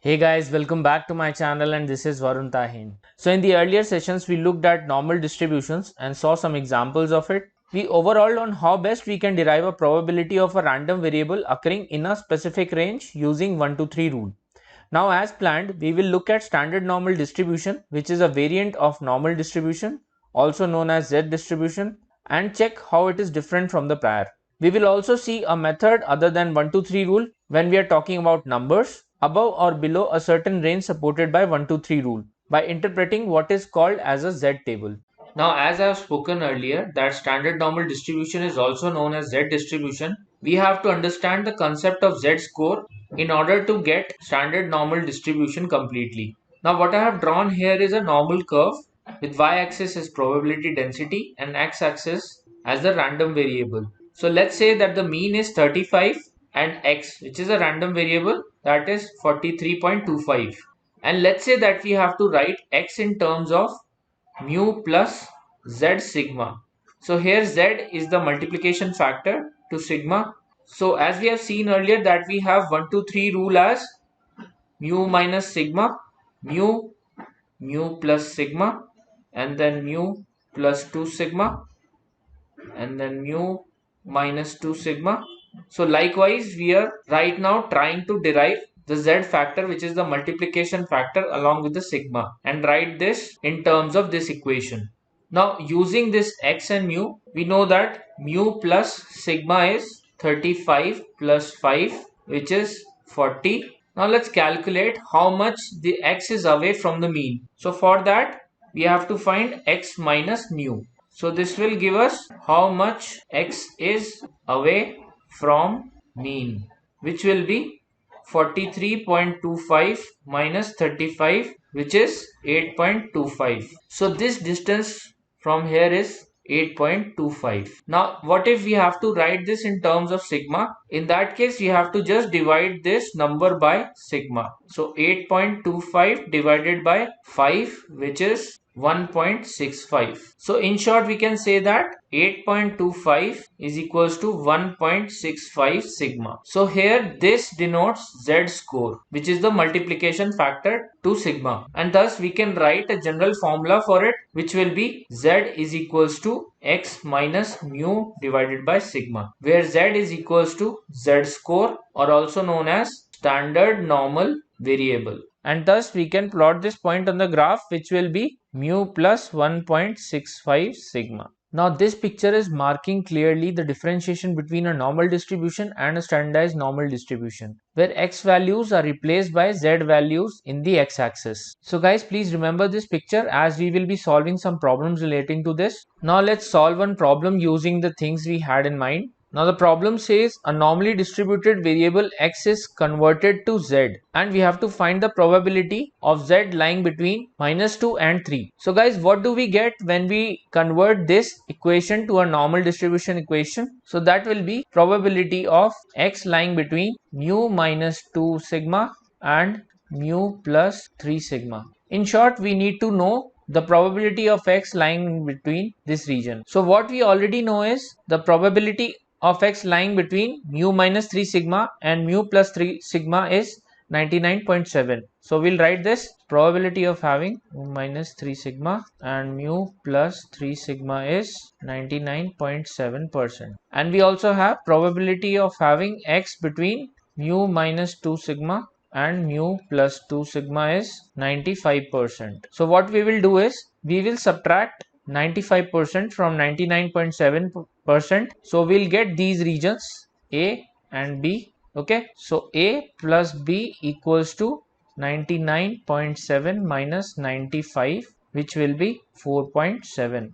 Hey guys, welcome back to my channel and this is Varun Tahin. So in the earlier sessions we looked at normal distributions and saw some examples of it. We overall on how best we can derive a probability of a random variable occurring in a specific range using 1 to 3 rule. Now as planned, we will look at standard normal distribution, which is a variant of normal distribution, also known as Z distribution, and check how it is different from the prior. We will also see a method other than 1 to 3 rule when we are talking about numbers above or below a certain range supported by 1 to 3 rule by interpreting what is called as a Z table. Now, as I have spoken earlier, that standard normal distribution is also known as Z distribution. We have to understand the concept of Z score in order to get standard normal distribution completely. Now, what I have drawn here is a normal curve with y-axis as probability density and x-axis as the random variable. So, let's say that the mean is 35 and x, which is a random variable, that is 43.25. And let's say that we have to write x in terms of mu plus z sigma. So here z is the multiplication factor to sigma. So as we have seen earlier that we have 1 to 3 rule as mu minus sigma, mu plus sigma, and then mu plus 2 sigma, and then mu minus 2 sigma. So likewise we are right now trying to derive the z factor, which is the multiplication factor, along with the sigma, and write this in terms of this equation. Now using this x and mu, we know that mu plus sigma is 35 plus 5, which is 40. Now let's calculate how much the x is away from the mean. So for that we have to find x minus mu. So this will give us how much x is away from mean, which will be 43.25 minus 35, which is 8.25. So this distance from here is 8.25. Now what if we have to write this in terms of sigma? In that case we have to just divide this number by sigma. So 8.25 divided by 5, which is 1.65. So in short we can say that 8.25 is equals to 1.65 sigma. So here this denotes Z score, which is the multiplication factor to sigma, and thus we can write a general formula for it, which will be Z is equals to x minus mu divided by sigma, where Z is equals to Z score, or also known as standard normal variable. And thus we can plot this point on the graph, which will be mu plus 1.65 sigma. Now this picture is marking clearly the differentiation between a normal distribution and a standardized normal distribution, where x values are replaced by z values in the x-axis. So guys, please remember this picture as we will be solving some problems relating to this. Now let's solve one problem using the things we had in mind. Now the problem says a normally distributed variable x is converted to z, and we have to find the probability of z lying between -2 and 3. So guys, what do we get when we convert this equation to a normal distribution equation? So that will be probability of x lying between mu minus 2 sigma and mu plus 3 sigma. In short, we need to know the probability of x lying in between this region. So what we already know is the probability of x lying between mu minus 3 sigma and mu plus 3 sigma is 99.7. So we'll write this probability of having mu minus 3 sigma and mu plus 3 sigma is 99.7%. And we also have probability of having x between mu minus 2 sigma and mu plus 2 sigma is 95%. So what we will do is we will subtract 95% from 99.7%. So we'll get these regions A and B. Okay, so A plus B equals to 99.7 minus 95, which will be 4.7%.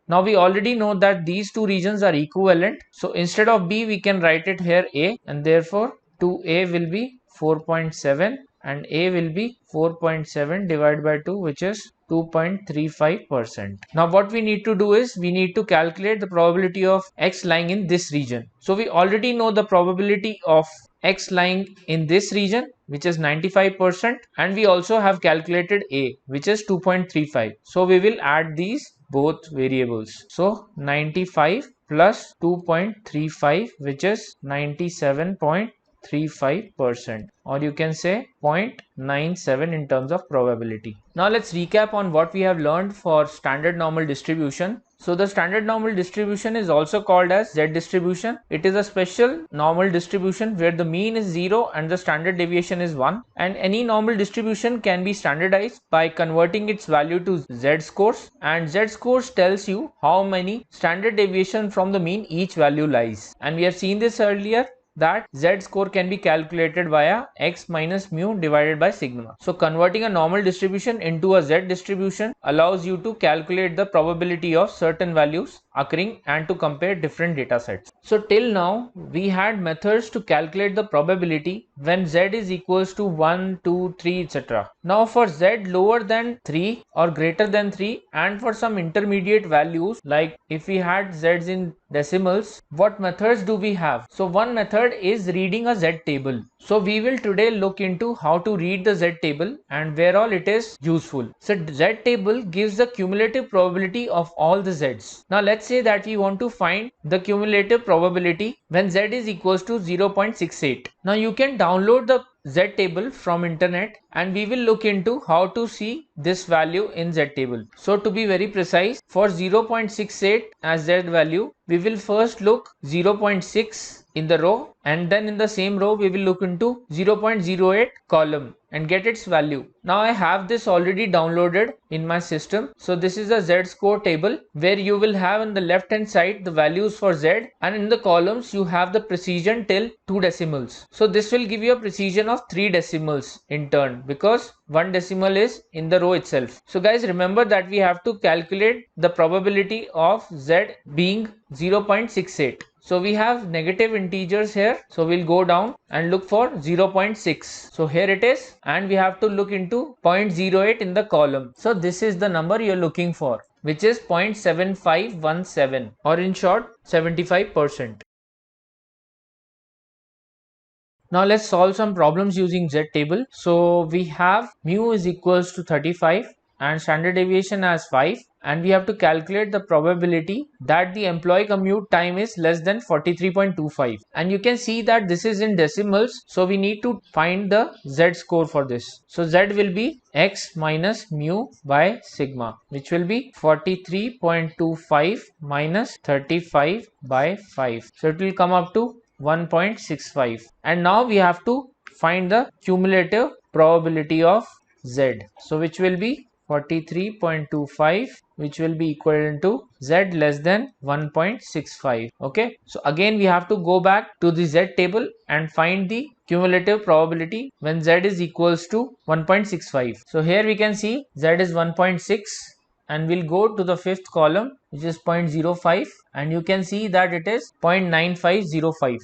Now we already know that these two regions are equivalent. So instead of B, we can write it here A, and therefore 2A will be 4.7 and A will be 4.7 divided by 2, which is 2.35%. Now what we need to do is we need to calculate the probability of x lying in this region. So we already know the probability of x lying in this region, which is 95%, and we also have calculated A, which is 2.35. So we will add these both variables. So 95 plus 2.35, which is 97.35. 0.35%, or you can say 0.97 in terms of probability. Now let's recap on what we have learned for standard normal distribution. So the standard normal distribution is also called as Z distribution. It is a special normal distribution where the mean is 0 and the standard deviation is 1, and any normal distribution can be standardized by converting its value to Z scores, and Z scores tells you how many standard deviation from the mean each value lies. And we have seen this earlier that Z score can be calculated via x minus mu divided by sigma. So converting a normal distribution into a Z distribution allows you to calculate the probability of certain values occurring and to compare different data sets. So till now we had methods to calculate the probability when Z is equals to 1, 2, 3, etc. Now for Z lower than 3 or greater than 3, and for some intermediate values, like if we had Z's in decimals, what methods do we have? So one method is reading a Z table. So we will today look into how to read the Z table and where all it is useful. So Z table gives the cumulative probability of all the Z's. Now let's say that we want to find the cumulative probability when Z is equals to 0.68. Now you can download the Z table from internet, and we will look into how to see this value in Z table. So to be very precise, for 0.68 as Z value, we will first look 0.6 in the row, and then in the same row we will look into 0.08 column and get its value. Now I have this already downloaded in my system. So this is a Z score table where you will have on the left hand side the values for Z, and in the columns you have the precision till 2 decimals. So this will give you a precision of 3 decimals in turn, because 1 decimal is in the row itself. So guys, remember that we have to calculate the probability of Z being 0.68. So we have negative integers here, so we'll go down and look for 0.6. So here it is, and we have to look into 0.08 in the column. So this is the number you're looking for, which is 0.7517, or in short 75%. Now let's solve some problems using Z table. So we have mu is equals to 35 and standard deviation as 5, and we have to calculate the probability that the employee commute time is less than 43.25, and you can see that this is in decimals, so we need to find the Z score for this. So Z will be x minus mu by sigma, which will be 43.25 minus 35 by 5, so it will come up to 1.65. and now we have to find the cumulative probability of Z, so which will be 43.25, which will be equivalent to Z less than 1.65. okay, so again we have to go back to the Z table and find the cumulative probability when Z is equals to 1.65. so here we can see Z is 1.6, and we'll go to the fifth column, which is 0.05, and you can see that it is 0.9505.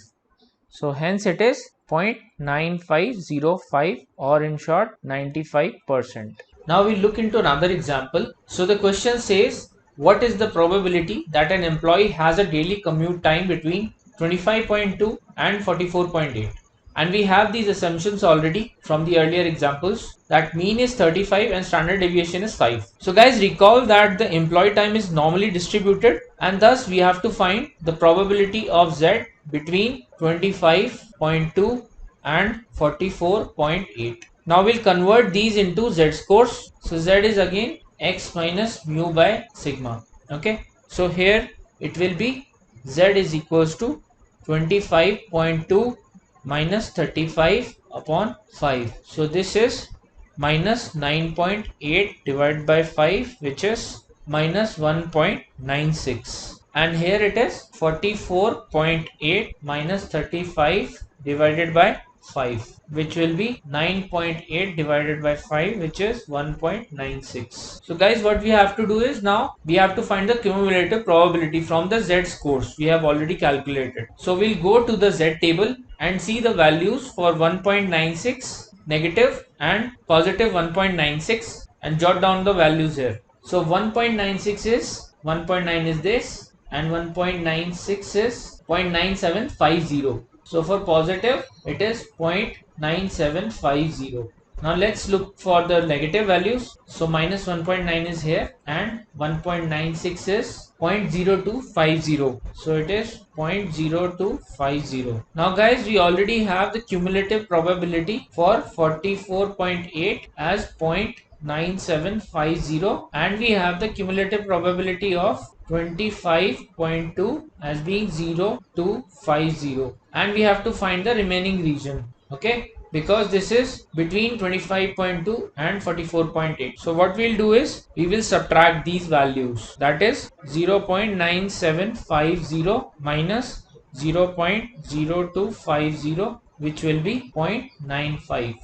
so hence it is 0.9505, or in short 95%. Now we look into another example. So the question says, what is the probability that an employee has a daily commute time between 25.2 and 44.8? And we have these assumptions already from the earlier examples, that mean is 35 and standard deviation is 5. So guys, recall that the employee time is normally distributed, and thus we have to find the probability of Z between 25.2 and 44.8. Now we'll convert these into Z scores. So Z is again x minus mu by sigma. Okay, so here it will be Z is equals to 25.2 minus 35 upon 5. So this is minus 9.8 divided by 5, which is minus 1.96. And here it is 44.8 minus 35 divided by 5, which will be 9.8 divided by 5, which is 1.96. So guys, what we have to do is, now we have to find the cumulative probability from the Z scores we have already calculated. So we'll go to the Z table and see the values for 1.96, negative and positive 1.96, and jot down the values here. So 1.96 is 1.9 is this, and 1.96 is 0.9750. So for positive it is 0.9750. Now let's look for the negative values. So minus 1.9 is here and 1.96 is 0.0250. So it is 0.0250. Now guys, we already have the cumulative probability for 44.8 as 0.9750, and we have the cumulative probability of 25.2 as being 0.250, and we have to find the remaining region. Okay, because this is between 25.2 and 44.8. So what we'll do is we will subtract these values, that is 0.9750 minus 0.0250, which will be 0.95.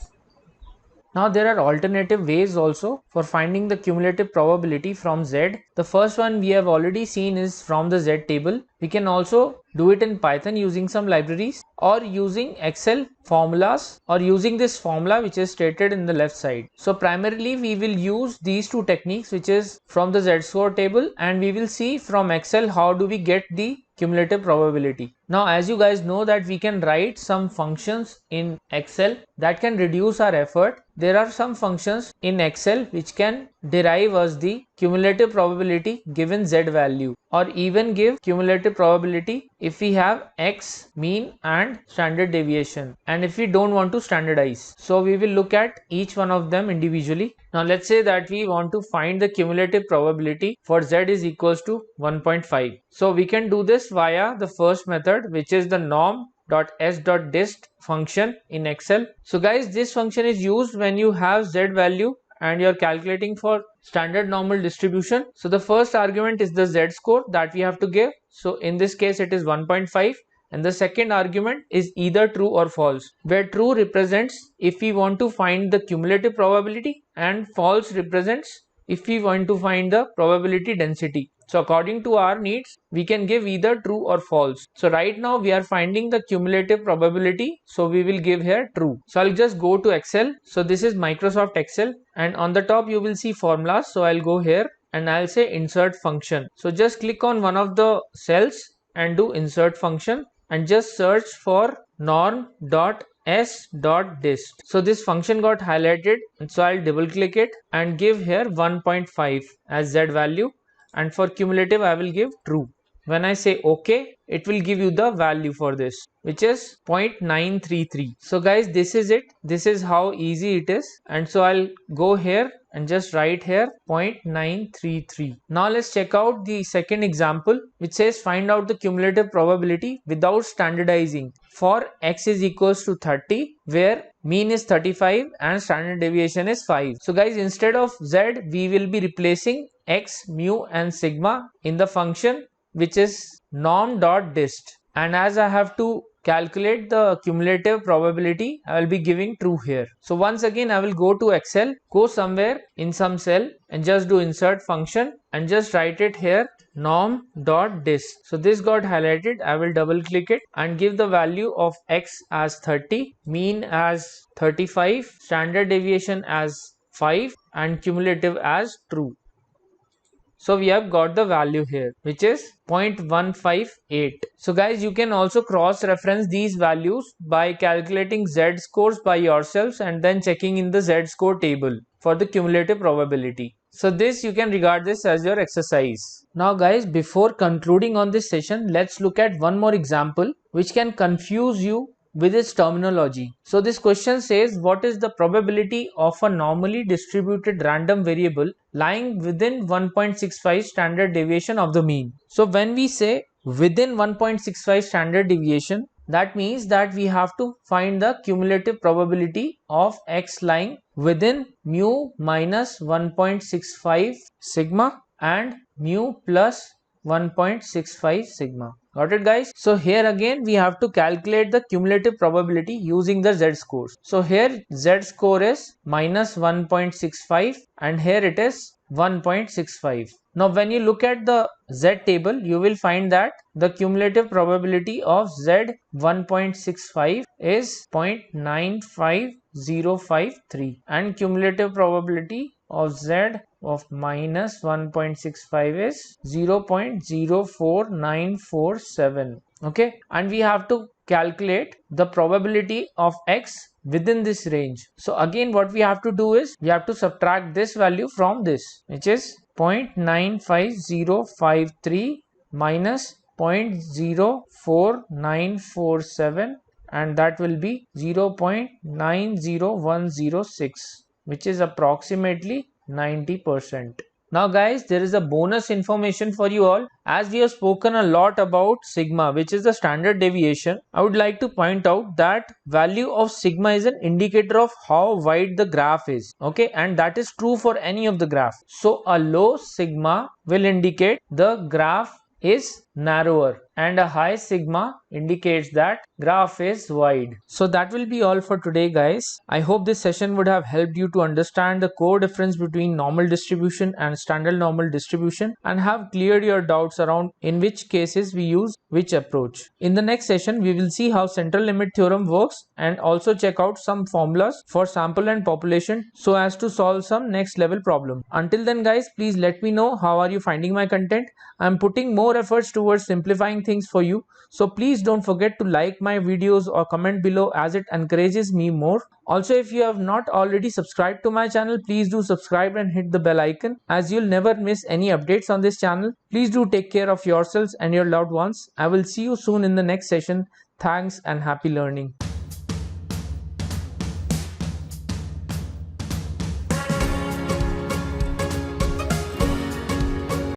Now there are alternative ways also for finding the cumulative probability from Z. The first one we have already seen is from the Z table. We can also do it in Python using some libraries or using Excel formulas or using this formula which is stated in the left side. So primarily we will use these two techniques, which is from the Z-score table, and we will see from Excel how do we get the cumulative probability. Now as you guys know that we can write some functions in Excel that can reduce our effort. There are some functions in Excel which can derive us the cumulative probability given Z value, or even give cumulative probability if we have X, mean and standard deviation, and if we don't want to standardize. So we will look at each one of them individually. Now let's say that we want to find the cumulative probability for Z is equals to 1.5. So we can do this via the first method, which is the norm.s.dist function in Excel. So guys, this function is used when you have Z value and you're calculating for standard normal distribution. So the first argument is the Z score that we have to give. So in this case it is 1.5, and the second argument is either true or false, where true represents if we want to find the cumulative probability and false represents if we want to find the probability density. So according to our needs, we can give either true or false. So right now we are finding the cumulative probability, so we will give here true. So I'll just go to Excel. So this is Microsoft Excel, and on the top you will see formulas. So I'll go here and I'll say insert function. So just click on one of the cells and do insert function and just search for norm.s.dist. So this function got highlighted, and so I'll double click it and give here 1.5 as Z value, and for cumulative I will give true. When I say OK, it will give you the value for this, which is 0.933. So guys, this is it. This is how easy it is. And so I'll go here and just write here 0.933. Now let's check out the second example, which says find out the cumulative probability without standardizing for X is equals to 30, where mean is 35 and standard deviation is 5. So guys, instead of Z, we will be replacing X, mu and sigma in the function which is norm.dist, and as I have to calculate the cumulative probability, I will be giving true here. So once again I will go to Excel, go somewhere in some cell and just do insert function and just write it here norm.dist. So this got highlighted. I will double click it and give the value of X as 30, mean as 35, standard deviation as 5 and cumulative as true. So we have got the value here, which is 0.158. So guys, you can also cross reference these values by calculating Z scores by yourselves and then checking in the Z score table for the cumulative probability. So this, you can regard this as your exercise. Now guys, before concluding on this session, let's look at one more example which can confuse you with its terminology. So this question says, what is the probability of a normally distributed random variable lying within 1.65 standard deviation of the mean? So when we say within 1.65 standard deviation, that means that we have to find the cumulative probability of X lying within mu minus 1.65 sigma and mu plus 1.65 sigma. Got it guys? So here again we have to calculate the cumulative probability using the Z scores. So here Z score is minus 1.65 and here it is 1.65. Now when you look at the Z table, you will find that the cumulative probability of Z 1.65 is 0.95053 and cumulative probability of Z of minus 1.65 is 0.04947. Okay, and we have to calculate the probability of x within this range. So again what we have to do is we have to subtract this value from this, which is 0.95053 minus 0.04947, and that will be 0.90106, which is approximately 90%. Now guys, there is a bonus information for you all. As we have spoken a lot about sigma, which is the standard deviation, I would like to point out that value of sigma is an indicator of how wide the graph is. Okay, and that is true for any of the graph. So a low sigma will indicate the graph is narrower, and a high sigma indicates that graph is wide. So that will be all for today guys. I hope this session would have helped you to understand the core difference between normal distribution and standard normal distribution, and have cleared your doubts around in which cases we use which approach. In the next session we will see how central limit theorem works, and also check out some formulas for sample and population so as to solve some next level problem. Until then guys, please let me know how are you finding my content. I'm putting more efforts towards simplifying things for you, so please don't forget to like my videos or comment below, as it encourages me more. Also, if you have not already subscribed to my channel, please do subscribe and hit the bell icon, as you'll never miss any updates on this channel. Please do take care of yourselves and your loved ones. I will see you soon in the next session. Thanks and happy learning.